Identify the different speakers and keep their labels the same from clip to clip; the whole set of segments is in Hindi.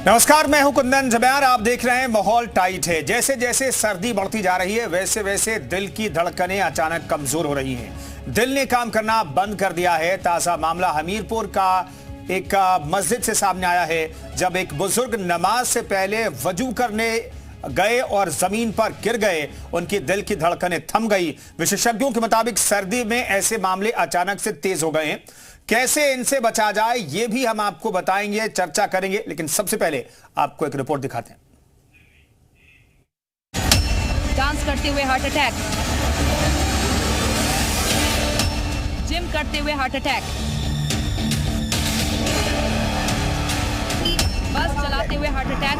Speaker 1: नमस्कार, मैं हूं कुंदन जब्यार। आप देख रहे हैं माहौल टाइट है। जैसे जैसे सर्दी बढ़ती जा रही है वैसे वैसे दिल की धड़कनें अचानक कमजोर हो रही हैं। दिल ने काम करना बंद कर दिया है। ताजा मामला हमीरपुर का एक मस्जिद से सामने आया है, जब एक बुजुर्ग नमाज से पहले वजू करने गए और जमीन पर गिर गए। उनकी दिल की धड़कनें थम गई। विशेषज्ञों के मुताबिक सर्दी में ऐसे मामले अचानक से तेज हो गए हैं। कैसे इनसे बचा जाए ये भी हम आपको बताएंगे, चर्चा करेंगे, लेकिन सबसे पहले आपको एक रिपोर्ट दिखाते हैं।
Speaker 2: डांस करते हुए हार्ट अटैक, जिम करते हुए हार्ट अटैक, बस चलाते हुए हार्ट अटैक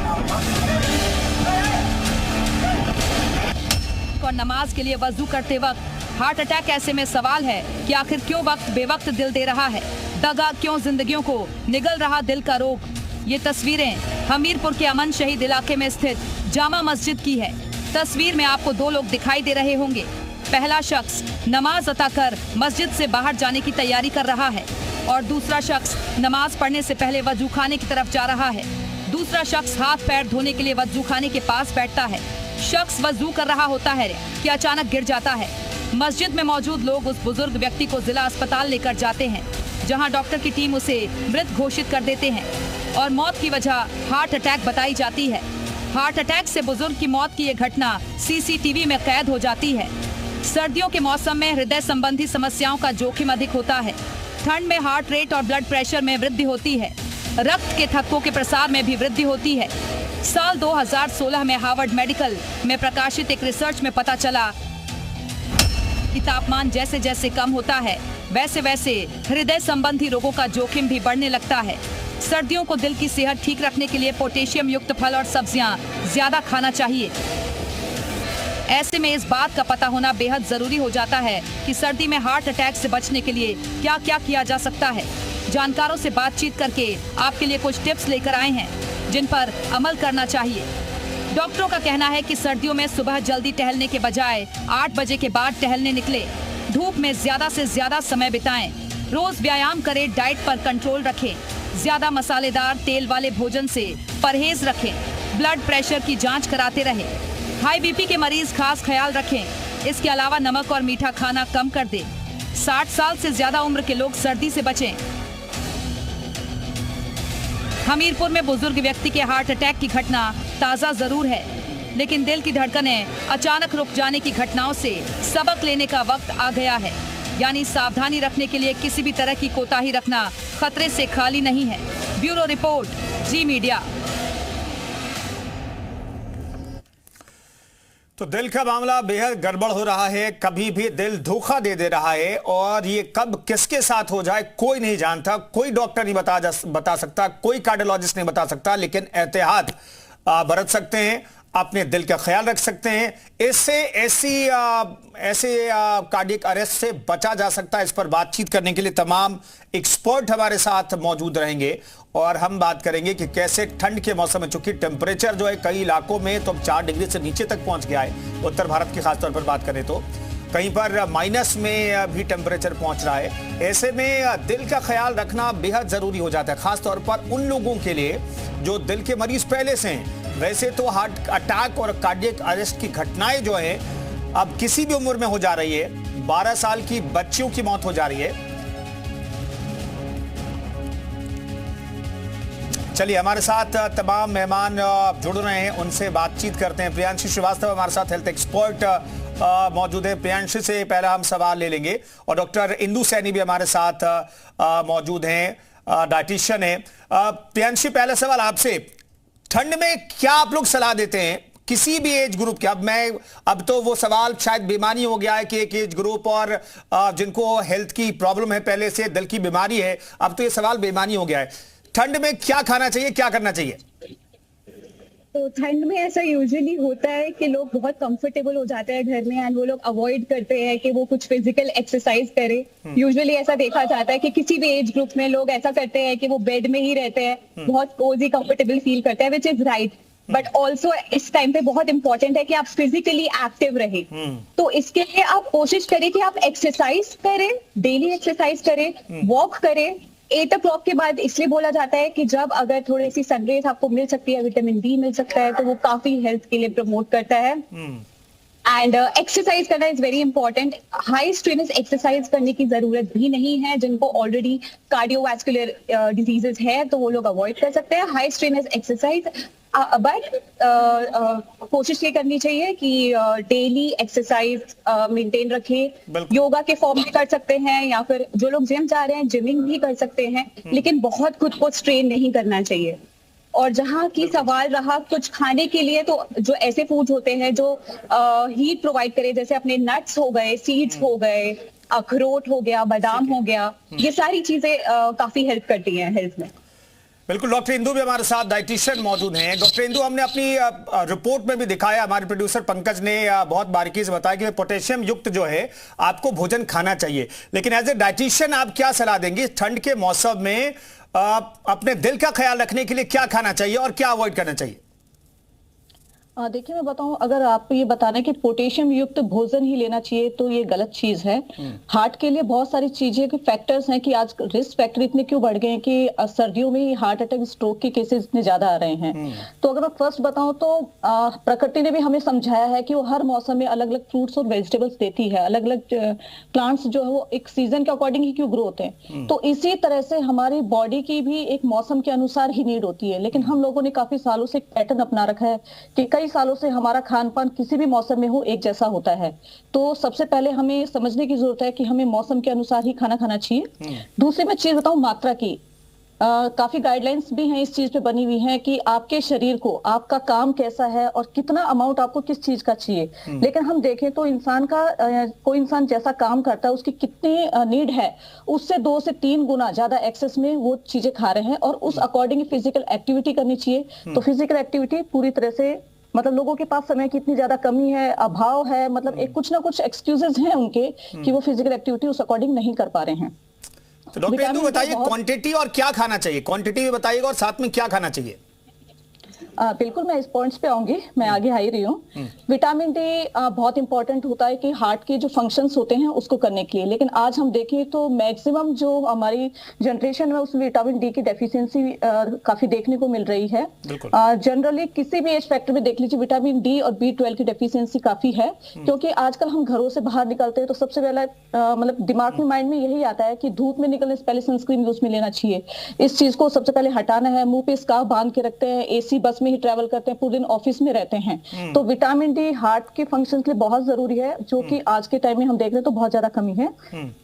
Speaker 2: और नमाज के लिए वजू करते वक्त हार्ट अटैक। ऐसे में सवाल है कि आखिर क्यों वक्त बेवक्त दिल दे रहा है, दगा क्यों जिंदगियों को निगल रहा दिल का रोग। ये तस्वीरें हमीरपुर के अमन शहीद इलाके में स्थित जामा मस्जिद की है। तस्वीर में आपको दो लोग दिखाई दे रहे होंगे। पहला शख्स नमाज अता कर मस्जिद से बाहर जाने की तैयारी कर रहा है और दूसरा शख्स नमाज पढ़ने से पहले वजू खाने की तरफ जा रहा है। दूसरा शख्स हाथ पैर धोने के लिए वजू खाने के पास बैठता है। शख्स वजू कर रहा होता है कि अचानक गिर जाता है। मस्जिद में मौजूद लोग उस बुजुर्ग व्यक्ति को जिला अस्पताल लेकर जाते हैं, जहां डॉक्टर की टीम उसे मृत घोषित कर देते हैं और मौत की वजह हार्ट अटैक बताई जाती है। हार्ट अटैक से बुजुर्ग की मौत की यह घटना सीसीटीवी में कैद हो जाती है। सर्दियों के मौसम में हृदय संबंधी समस्याओं का जोखिम अधिक होता है। ठंड में हार्ट रेट और ब्लड प्रेशर में वृद्धि होती है। रक्त के थक्कों के प्रसार में भी वृद्धि होती है। साल 2016 में हार्वर्ड मेडिकल में प्रकाशित एक रिसर्च में पता चला कि तापमान जैसे जैसे कम होता है वैसे वैसे हृदय संबंधी रोगों का जोखिम भी बढ़ने लगता है। सर्दियों को दिल की सेहत ठीक रखने के लिए पोटेशियम युक्त फल और सब्जियां ज्यादा खाना चाहिए। ऐसे में इस बात का पता होना बेहद जरूरी हो जाता है कि सर्दी में हार्ट अटैक से बचने के लिए क्या क्या किया जा सकता है। जानकारों से बातचीत करके आपके लिए कुछ टिप्स लेकर आए हैं जिन पर अमल करना चाहिए। डॉक्टरों का कहना है कि सर्दियों में सुबह जल्दी टहलने के बजाय 8 बजे के बाद टहलने निकले। धूप में ज्यादा से ज्यादा समय बिताएं। रोज व्यायाम करें। डाइट पर कंट्रोल रखें। ज्यादा मसालेदार तेल वाले भोजन से परहेज रखें। ब्लड प्रेशर की जांच कराते रहें। हाई बीपी के मरीज खास ख्याल रखें। इसके अलावा नमक और मीठा खाना कम कर दें। 60 साल से ज्यादा उम्र के लोग सर्दी से बचें। हमीरपुर में बुजुर्ग व्यक्ति के हार्ट अटैक की घटना ताजा जरूर है, लेकिन दिल की धड़कनें अचानक रुक जाने की घटनाओं से सबक लेने का वक्त आ गया है। यानी सावधानी रखने के लिए किसी भी तरह की कोताही रखना खतरे से खाली नहीं है। ब्यूरो रिपोर्ट, जी मीडिया।
Speaker 1: तो दिल का मामला बेहद गड़बड़ हो रहा है। कभी भी दिल धोखा दे रहा है और ये कब किसके साथ हो जाए कोई नहीं जानता। कोई डॉक्टर नहीं बता सकता, कोई कार्डियोलॉजिस्ट नहीं बता सकता, लेकिन एहतियात बरत सकते हैं, अपने दिल का ख्याल रख सकते हैं। इससे ऐसे कार्डियक अरेस्ट से बचा जा सकता है। इस पर बातचीत करने के लिए तमाम एक्सपर्ट हमारे साथ मौजूद रहेंगे और हम बात करेंगे कि कैसे ठंड के मौसम में, चूंकि टेम्परेचर जो है कई इलाकों में तो 4 डिग्री से नीचे तक पहुंच गया है। उत्तर भारत की खासतौर पर बात करें तो कहीं पर माइनस में भी टेम्परेचर पहुंच रहा है। ऐसे में दिल का ख्याल रखना बेहद जरूरी हो जाता है, खासतौर पर उन लोगों के लिए जो दिल के मरीज पहले से हैं। वैसे तो हार्ट अटैक और कार्डियक अरेस्ट की घटनाएं जो है अब किसी भी उम्र में हो जा रही है। 12 साल की बच्चियों की मौत हो जा रही है। चलिए, हमारे साथ तमाम मेहमान जुड़ रहे हैं, उनसे बातचीत करते हैं। प्रियांशी श्रीवास्तव हमारे साथ हेल्थ एक्सपर्ट मौजूद है। प्रियांशी से पहला हम सवाल ले लेंगे और डॉक्टर इंदु सैनी भी हमारे साथ मौजूद हैं, डाइटिशियन है। प्रियांशी, पहला सवाल आपसे, ठंड में क्या आप लोग सलाह देते हैं किसी भी एज ग्रुप के? अब तो वो सवाल शायद बेमानी हो गया है कि एक एज ग्रुप और जिनको हेल्थ की प्रॉब्लम है, पहले से दिल की बीमारी है, अब तो ये सवाल बेमानी हो गया है। ठंड में क्या खाना चाहिए, क्या करना चाहिए?
Speaker 3: तो ठंड में ऐसा यूजुअली होता है कि लोग बहुत कंफर्टेबल हो जाते हैं घर में एंड वो लोग अवॉइड करते हैं कि वो कुछ फिजिकल एक्सरसाइज करें। यूजुअली ऐसा देखा जाता है कि किसी भी एज ग्रुप में लोग ऐसा करते हैं कि वो बेड में ही रहते हैं, बहुत कोजी कंफर्टेबल फील करते हैं, which is right. But also इस टाइम पे बहुत इंपॉर्टेंट है कि आप फिजिकली एक्टिव रहे। तो इसके लिए आप कोशिश करें कि आप एक्सरसाइज करें, डेली एक्सरसाइज करें, वॉक करें, 8 o'clock के बाद इसलिए बोला जाता है कि जब अगर थोड़ी सी सनरेज आपको मिल सकती है, विटामिन डी मिल सकता है, तो वो काफी हेल्थ के लिए प्रमोट करता है। एंड एक्सरसाइज करना is very important. High strenuous exercise करने की जरूरत भी नहीं है। जिनको ऑलरेडी कार्डियोवैस्कुलर डिजीजेस है तो वो लोग अवॉइड कर सकते हैं हाई स्ट्रेनस एक्सरसाइज। बट कोशिश ये करनी चाहिए कि डेली एक्सरसाइज मेंटेन रखें। योगा के फॉर्म भी कर सकते हैं, या फिर जो लोग जिम जा रहे हैं जिमिंग भी कर सकते हैं, लेकिन बहुत खुद को स्ट्रेन नहीं करना चाहिए। और जहाँ की सवाल रहा कुछ खाने के लिए, तो जो ऐसे फूड होते हैं जो हीट प्रोवाइड करे, जैसे अपने नट्स हो गए, सीड्स हो गए, अखरोट हो गया, बादाम हो गया, ये सारी चीजें काफी हेल्प करती हैं हेल्थ में।
Speaker 1: बिल्कुल। डॉक्टर इंदु भी हमारे साथ डाइटिशियन मौजूद हैं। डॉक्टर इंदु, हमने अपनी रिपोर्ट में भी दिखाया, हमारे प्रोड्यूसर पंकज ने बहुत बारीकी से बताया कि पोटेशियम युक्त जो है आपको भोजन खाना चाहिए, लेकिन एज ए डाइटिशियन आप क्या सलाह देंगे ठंड के मौसम में अपने दिल का ख्याल रखने के लिए क्या खाना चाहिए और क्या अवॉइड करना चाहिए?
Speaker 4: देखिए, मैं बताऊं, अगर आप ये बताना कि पोटेशियम युक्त भोजन ही लेना चाहिए तो ये गलत चीज है। हार्ट के लिए बहुत सारी चीजें के फैक्टर्स हैं कि आज रिस्क फैक्टर इतने क्यों बढ़ गए हैं कि सर्दियों में हार्ट अटैक, स्ट्रोक के केसेस इतने ज्यादा आ रहे हैं। तो अगर मैं फर्स्ट बताऊं तो प्रकृति ने भी हमें समझाया है कि वो हर मौसम में अलग अलग फ्रूट्स और वेजिटेबल्स देती है। अलग अलग प्लांट्स जो है वो एक सीजन के अकॉर्डिंग ही क्यों ग्रो होते हैं। तो इसी तरह से हमारी बॉडी की भी एक मौसम के अनुसार ही नीड होती है। लेकिन हम लोगों ने काफी सालों से एक पैटर्न अपना रखा है कि कई सालों से हमारा खान पान किसी भी मौसम में हो एक जैसा होता है। तो सबसे पहले हमें समझने की जरूरत है कि हमें मौसम के अनुसार ही खाना खाना चाहिए। दूसरी मैं चीज बताऊं मात्रा की, काफी गाइडलाइंस भी हैं इस चीज पे बनी हुई हैं कि आपके शरीर को आपका काम कैसा है और कितना अमाउंट आपको किस चीज का चाहिए। लेकिन हम देखें तो इंसान का कोई इंसान जैसा काम करता है उसकी कितनी नीड है, उससे 2 से 3 गुना ज्यादा एक्सेस में वो चीजें खा रहे हैं, और उस अकॉर्डिंग फिजिकल एक्टिविटी करनी चाहिए। तो फिजिकल एक्टिविटी पूरी तरह से, मतलब लोगों के पास समय की इतनी ज्यादा कमी है, अभाव है, मतलब एक कुछ ना कुछ एक्सक्यूजेस हैं उनके कि वो फिजिकल एक्टिविटी उस अकॉर्डिंग नहीं कर पा रहे हैं।
Speaker 1: तो डॉक्टर इंदु बताइए क्वांटिटी और क्या खाना चाहिए, क्वांटिटी भी बताइएगा और साथ में क्या खाना चाहिए।
Speaker 4: बिल्कुल, मैं इस पॉइंट्स पे आऊंगी, मैं आगे आ ही रही हूँ। विटामिन डी बहुत इंपॉर्टेंट होता है कि हार्ट के जो फंक्शंस होते हैं उसको करने के लिए। लेकिन आज हम देखें तो मैक्सिमम जो हमारी जनरेशन है उसमें विटामिन डी की डेफिशिएंसी काफी देखने को मिल रही है। जनरली किसी भी एज फैक्टर में देख लीजिए, विटामिन डी और B12 की डेफिशिएंसी काफी है। क्योंकि आजकल हम घरों से बाहर निकलते हैं तो सबसे पहले मतलब दिमाग में, माइंड में यही आता है कि धूप में निकलने से पहले सनस्क्रीन यूज में लेना चाहिए। इस चीज को सबसे पहले हटाना है। मुंह पे स्कार्फ बांध के रखते हैं, एसी बस में ही ट्रैवल करते हैं, पूरे दिन ऑफिस में रहते हैं। तो विटामिन डी हार्ट के फंक्शन के लिए बहुत जरूरी है, जो कि आज के टाइम में हम देख रहे हैं तो बहुत ज्यादा कमी है।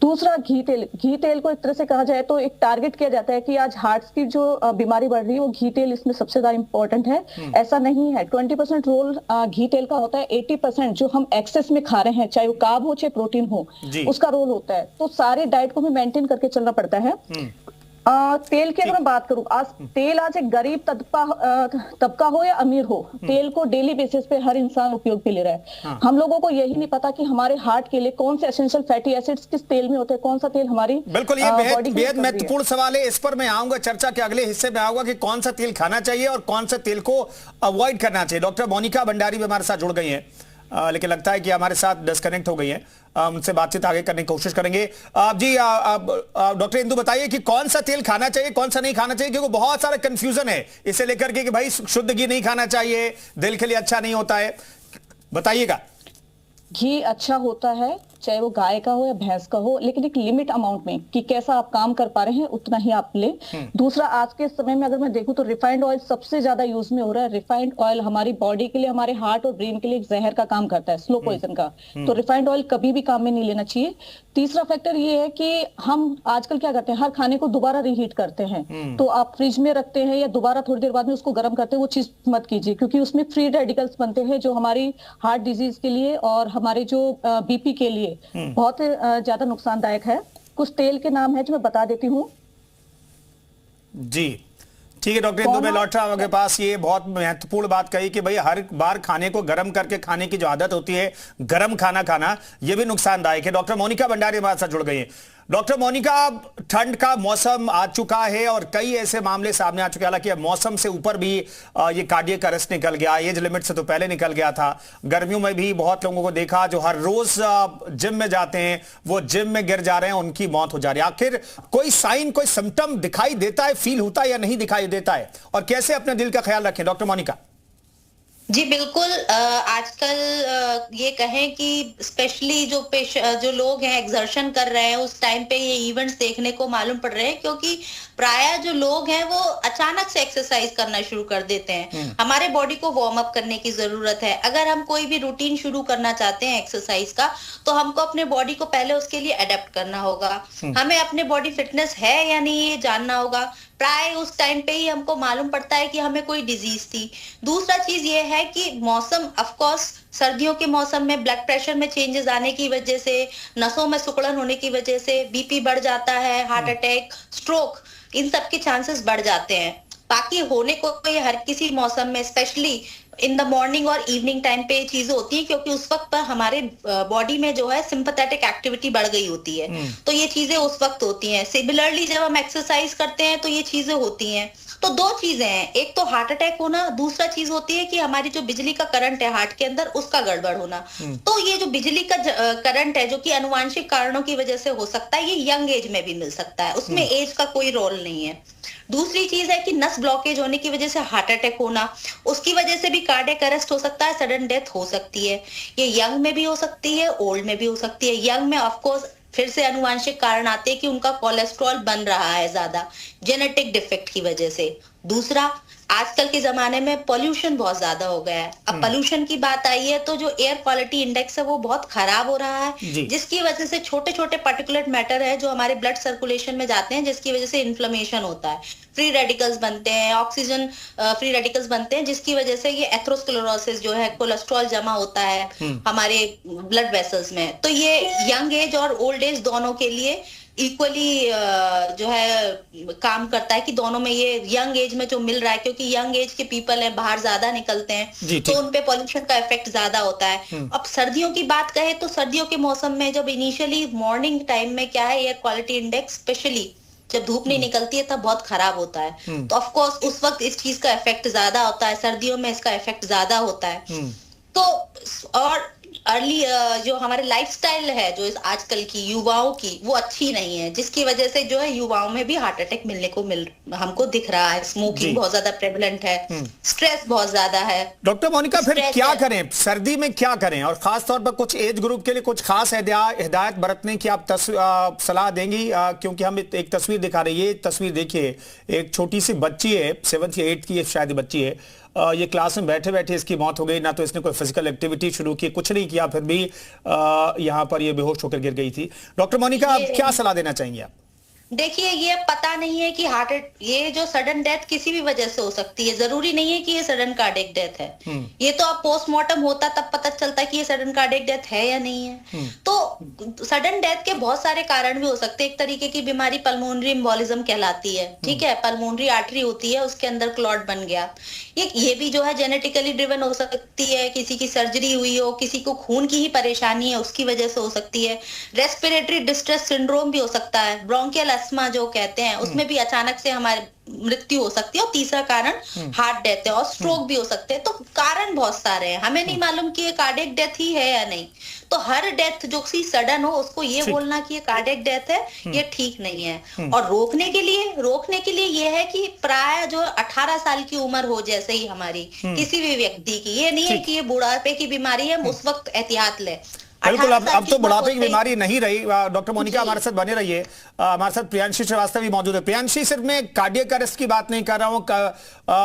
Speaker 4: दूसरा, घी तेल। घी तेल को एक तरह से कहा जाए तो एक टारगेट किया जाता है कि आज हार्ट की जो बीमारी बढ़ रही है वो घी तेल इसमें सबसे ज्यादा इंपॉर्टेंट है। ऐसा नहीं है, 20% रोल घी तेल का होता है, 80% जो हम एक्सेस में खा रहे हैं, चाहे वो कार्ब हो चाहे प्रोटीन हो, उसका रोल होता है। तो सारे डाइट को भी मेंटेन करके चलना पड़ता है। तेल की अगर मैं बात करूं, आज एक गरीब तबका हो या अमीर हो, तेल को डेली बेसिस पे हर इंसान उपयोग पे ले रहा है। हम लोगों को यही नहीं पता कि हमारे हार्ट के लिए कौन से एसेंशियल फैटी एसिड्स किस तेल में होते हैं, कौन सा तेल हमारी
Speaker 1: बिल्कुल ये बेहद महत्वपूर्ण सवाल है। इस पर मैं आऊंगा, चर्चा के अगले हिस्से में आऊंगा कि कौन सा तेल खाना चाहिए और कौन सा तेल को अवॉइड करना चाहिए। डॉक्टर मोनिका भंडारी भी हमारे साथ जुड़ गई है, लेकिन लगता है कि हमारे साथ डिस्कनेक्ट हो गई है। उनसे बातचीत आगे करने की कोशिश करेंगे। जी डॉक्टर इंदु बताइए कि कौन सा तेल खाना चाहिए, कौन सा नहीं खाना चाहिए, क्योंकि बहुत सारा कंफ्यूजन है इसे लेकर के कि भाई शुद्ध घी नहीं खाना चाहिए, दिल के लिए अच्छा नहीं होता है, बताइएगा।
Speaker 4: घी अच्छा होता है, चाहे वो गाय का हो या भैंस का हो, लेकिन एक लिमिट अमाउंट में कि कैसा आप काम कर पा रहे हैं उतना ही आप ले। दूसरा, आज के समय में अगर मैं देखूं तो रिफाइंड ऑयल सबसे ज्यादा यूज में हो रहा है। रिफाइंड ऑयल हमारी बॉडी के लिए, हमारे हार्ट और ब्रेन के लिए एक जहर का काम करता है, स्लो पॉइजन का। तो रिफाइंड ऑयल कभी भी काम में नहीं लेना चाहिए। तीसरा फैक्टर ये है कि हम आजकल क्या करते हैं, हर खाने को दोबारा रीहीट करते हैं। तो आप फ्रिज में रखते हैं या दोबारा थोड़ी देर बाद में उसको गर्म करते हैं, वो चीज मत कीजिए, क्योंकि उसमें फ्री रेडिकल्स बनते हैं जो हमारी हार्ट डिजीज के लिए और हमारे जो बीपी के लिए बहुत ज्यादा नुकसानदायक है। कुछ तेल के नाम है जो मैं बता देती हूँ।
Speaker 1: जी ठीक है डॉक्टर इंदु, मैं लौट रहा हूं आपके पास। ये बहुत महत्वपूर्ण बात कही कि भाई हर बार खाने को गर्म करके खाने की जो आदत होती है, गर्म खाना खाना, ये भी नुकसानदायक है। डॉक्टर मोनिका भंडारी हमारे साथ जुड़ गई है। डॉक्टर मोनिका, ठंड का मौसम आ चुका है और कई ऐसे मामले सामने आ चुके हैं। हालांकि अब मौसम से ऊपर भी ये कार्डियक अरेस्ट निकल गया, एज लिमिट से तो पहले निकल गया था। गर्मियों में भी बहुत लोगों को देखा जो हर रोज जिम में जाते हैं, वो जिम में गिर जा रहे हैं, उनकी मौत हो जा रही है। आखिर कोई साइन, कोई सिम्टम दिखाई देता है, फील होता है या नहीं दिखाई देता है, और कैसे अपने दिल का ख्याल रखें डॉक्टर मोनिका?
Speaker 5: जी बिल्कुल। आजकल ये कहें कि स्पेशली जो लोग हैं एक्सर्शन कर रहे हैं, उस टाइम पे ये इवेंट्स देखने को मालूम पड़ रहे हैं, क्योंकि प्रायः जो लोग हैं वो अचानक से एक्सरसाइज करना शुरू कर देते हैं। हमारे बॉडी को वार्म अप करने की जरूरत है। अगर हम कोई भी रूटीन शुरू करना चाहते हैं एक्सरसाइज का, तो हमको अपने बॉडी को पहले उसके लिए अडेप्ट करना होगा। हमें अपने बॉडी फिटनेस है या नहीं ये जानना होगा। प्राय उस टाइम पे ही हमको मालूम पड़ता है कि हमें कोई डिजीज थी। दूसरा चीज ये है कि मौसम, ऑफ कोर्स सर्दियों के मौसम में ब्लड प्रेशर में चेंजेस आने की वजह से, नसों में सिकुड़न होने की वजह से बीपी बढ़ जाता है, हार्ट अटैक, स्ट्रोक, इन सब के चांसेस बढ़ जाते हैं। बाकी होने को ये हर किसी मौसम में, स्पेशली इन द मॉर्निंग और इवनिंग टाइम पे ये चीजें होती है, क्योंकि उस वक्त पर हमारे बॉडी में जो है सिंपैथेटिक एक्टिविटी बढ़ गई होती है, तो ये चीजें उस वक्त होती हैं। सिमिलरली जब हम एक्सरसाइज करते हैं तो ये चीजें होती हैं। तो दो चीजें हैं, एक तो हार्ट अटैक होना, दूसरा चीज होती है कि हमारी जो बिजली का करंट है हार्ट के अंदर, उसका गड़बड़ होना। तो ये जो बिजली का करंट है, जो कि अनुवांशिक कारणों की वजह से हो सकता है, ये यंग एज में भी मिल सकता है, उसमें एज का कोई रोल नहीं है। दूसरी चीज है कि नस ब्लॉकेज होने की वजह से हार्ट अटैक होना, उसकी वजह से भी कार्डियक अरेस्ट हो सकता है, सडन डेथ हो सकती है। ये यंग में भी हो सकती है, ओल्ड में भी हो सकती है। यंग में ऑफ कोर्स फिर से अनुवांशिक कारण आते हैं कि उनका कोलेस्ट्रॉल बन रहा है ज्यादा, जेनेटिक डिफेक्ट की वजह से। दूसरा, आजकल के जमाने में पोल्यूशन बहुत ज्यादा हो गया है। अब पोल्यूशन की बात आई है तो जो एयर क्वालिटी इंडेक्स है वो बहुत खराब हो रहा है, जिसकी वजह से छोटे छोटे पार्टिकुलेट मैटर है जो हमारे ब्लड सर्कुलेशन में जाते हैं, जिसकी वजह से इन्फ्लेमेशन होता है, फ्री रेडिकल्स बनते हैं, ऑक्सीजन फ्री रेडिकल्स बनते हैं, जिसकी वजह से ये एथेरोस्क्लेरोसिस जो है, कोलेस्ट्रॉल जमा होता है हमारे ब्लड वेसल्स में। तो ये यंग एज और ओल्ड एज दोनों के लिए इक्वली जो है काम करता है कि दोनों में ये यंग एज में जो मिल रहा है, क्योंकि यंग एज के पीपल हैं, बाहर ज्यादा निकलते हैं, तो उनपे पॉल्यूशन का इफेक्ट ज्यादा होता है। अब सर्दियों की बात करें तो सर्दियों के मौसम में जब इनिशियली मॉर्निंग टाइम में क्या है, एयर क्वालिटी इंडेक्स स्पेशली जब धूप नहीं निकलती है तब बहुत खराब होता है। तो ऑफ कोर्स उस वक्त इस चीज का इफेक्ट ज्यादा होता है, सर्दियों में इसका इफेक्ट ज्यादा होता है। तो और अर्ली जो हमारे लाइफस्टाइल है जो इस आजकल की युवाओं की, वो अच्छी नहीं है, जिसकी वजह से जो है युवाओं में भी हार्ट अटैक मिलने को हमको दिख रहा है। स्मोकिंग बहुत ज्यादा प्रेवलेंट है, स्ट्रेस बहुत ज्यादा है।
Speaker 1: डॉक्टर मोनिका, फिर क्या करें सर्दी में, क्या करें? और खास तौर पर कुछ एज ग्रुप के लिए कुछ खास हिदायत बरतने की आप सलाह देंगी? क्योंकि हम एक तस्वीर दिखा रहे हैं, ये तस्वीर देखिए, एक छोटी सी बच्ची है, 7th या 8th की शायद बच्ची है, ये क्लास में बैठे बैठे इसकी मौत हो गई। ना तो इसने कोई फिजिकल एक्टिविटी शुरू की, कुछ नहीं किया, फिर भी यहाँ पर ये बेहोश होकर गिर गई थी। डॉक्टर मोनिका, आप क्या सलाह देना चाहेंगे आप?
Speaker 5: देखिए, ये पता नहीं है कि ये जो सडन डेथ किसी भी वजह से हो सकती है, जरूरी नहीं है कि ये सडन कार्डियक डेथ है। ये तो अब पोस्टमार्टम होता तब पता चलता है कि ये सडन कार्डियक डेथ है या नहीं है। तो सडन डेथ के बहुत सारे कारण भी हो सकते हैं। एक तरीके की बीमारी पल्मोनरी एम्बोलिज्म कहलाती है, ठीक है, पल्मोनरी आर्टरी होती है, उसके अंदर क्लॉट बन गया। ये भी जो है जेनेटिकली ड्रिवन हो सकती है, किसी की सर्जरी हुई हो, किसी को खून की ही परेशानी है उसकी वजह से हो सकती है। रेस्पिरेटरी डिस्ट्रेस सिंड्रोम भी हो सकता है, ब्रोंकियल अस्थमा जो कहते हैं, उसमें भी अचानक से हमारे मृत्यु हो सकती है। और तीसरा कारण हार्ट डेथ है, और स्ट्रोक भी हो सकते हैं। तो कारण बहुत सारे हैं, हमें नहीं मालूम कि ये कार्डियक डेथ ही है या नहीं। तो हर डेथ जो सी सडन हो उसको ये बोलना कि ये कार्डियक डेथ है, ये ठीक नहीं है। और रोकने के लिए ये है कि प्राय जो 18 साल की उम्र हो, जैसे ही हमारी किसी भी व्यक्ति की, ये नहीं है कि ये बुढ़ापे की बीमारी है, उस वक्त एहतियात ले।
Speaker 1: बिल्कुल, अब तो बुढ़ापे की बीमारी नहीं रही। डॉक्टर मोनिका हमारे साथ बने रहिए। हमारे साथ प्रियांशी श्रीवास्तव भी मौजूद है। प्रियांशी, सिर्फ मैं कार्डियक अरेस्ट की बात नहीं कर रहा हूं,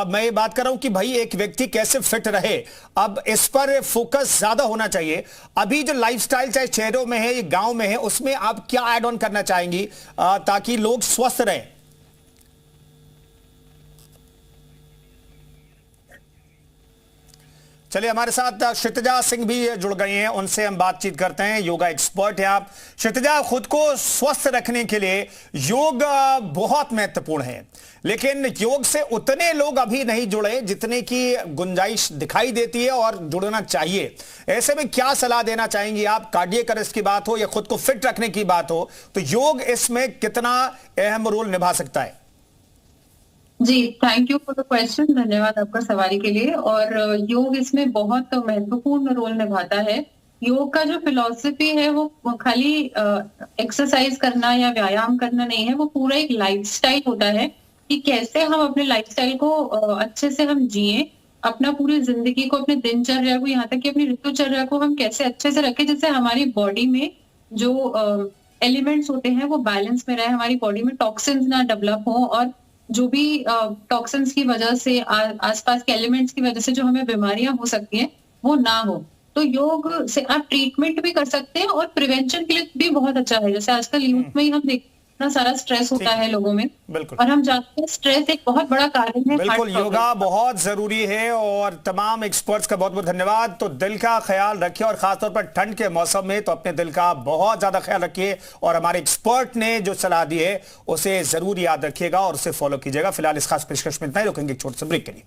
Speaker 1: मैं ये बात कर रहा हूं कि भाई एक व्यक्ति कैसे फिट रहे, अब इस पर फोकस ज्यादा होना चाहिए। अभी जो लाइफस्टाइल चाहे शहरों में है या गांव में है, उसमें आप क्या ऐड ऑन करना चाहेंगी ताकि लोग स्वस्थ रहें? चलिए, हमारे साथ क्षितिजा सिंह भी जुड़ गई हैं, उनसे हम बातचीत करते हैं। योगा एक्सपर्ट हैं आप। क्षितिजा, खुद को स्वस्थ रखने के लिए योग बहुत महत्वपूर्ण है, लेकिन योग से उतने लोग अभी नहीं जुड़े जितने की गुंजाइश दिखाई देती है और जुड़ना चाहिए। ऐसे में क्या सलाह देना चाहेंगी आप? कार्डियक अरेस्ट की बात हो या खुद को फिट रखने की बात हो, तो योग इसमें कितना अहम रोल निभा सकता है?
Speaker 6: जी, thank you for the question. धन्यवाद आपका सवाल के लिए। और योग इसमें बहुत महत्वपूर्ण रोल निभाता है। योग का जो फिलॉसफी है वो खाली एक्सरसाइज करना या व्यायाम करना नहीं है, वो पूरा एक लाइफस्टाइल होता है कि कैसे हम अपने लाइफस्टाइल को अच्छे से हम जिए, अपना पूरी जिंदगी को, अपने दिनचर्या को, यहाँ तक कि अपनी ऋतुचर्या को हम कैसे अच्छे से रखें, जिससे हमारी बॉडी में जो एलिमेंट्स होते हैं वो बैलेंस में रहे, हमारी बॉडी में टॉक्सिन्स ना डेवलप हो, और जो भी टॉक्सिन्स की वजह से, आसपास के एलिमेंट्स की वजह से जो हमें बीमारियां हो सकती हैं वो ना हो। तो योग से आप ट्रीटमेंट भी कर सकते हैं और प्रिवेंशन के लिए भी बहुत अच्छा है। जैसे आजकल यूथ में ही हम देखते हैं इतना सारा स्ट्रेस होता है लोगों में,
Speaker 1: बिल्कुल,
Speaker 6: और हम जानते हैं स्ट्रेस एक बहुत बड़ा कारण है।
Speaker 1: बिल्कुल, योगा बहुत जरूरी है। और तमाम एक्सपर्ट्स का बहुत बहुत धन्यवाद। तो दिल का ख्याल रखिए, और खासतौर पर ठंड के मौसम में तो अपने दिल का बहुत ज्यादा ख्याल रखिए, और हमारे एक्सपर्ट ने जो सलाह दी है उसे जरूर याद रखिएगा और उसे फॉलो कीजिएगा। फिलहाल इस खास पेशकश में इतना ही, रुकेंगे एक छोटे से ब्रेक के लिए।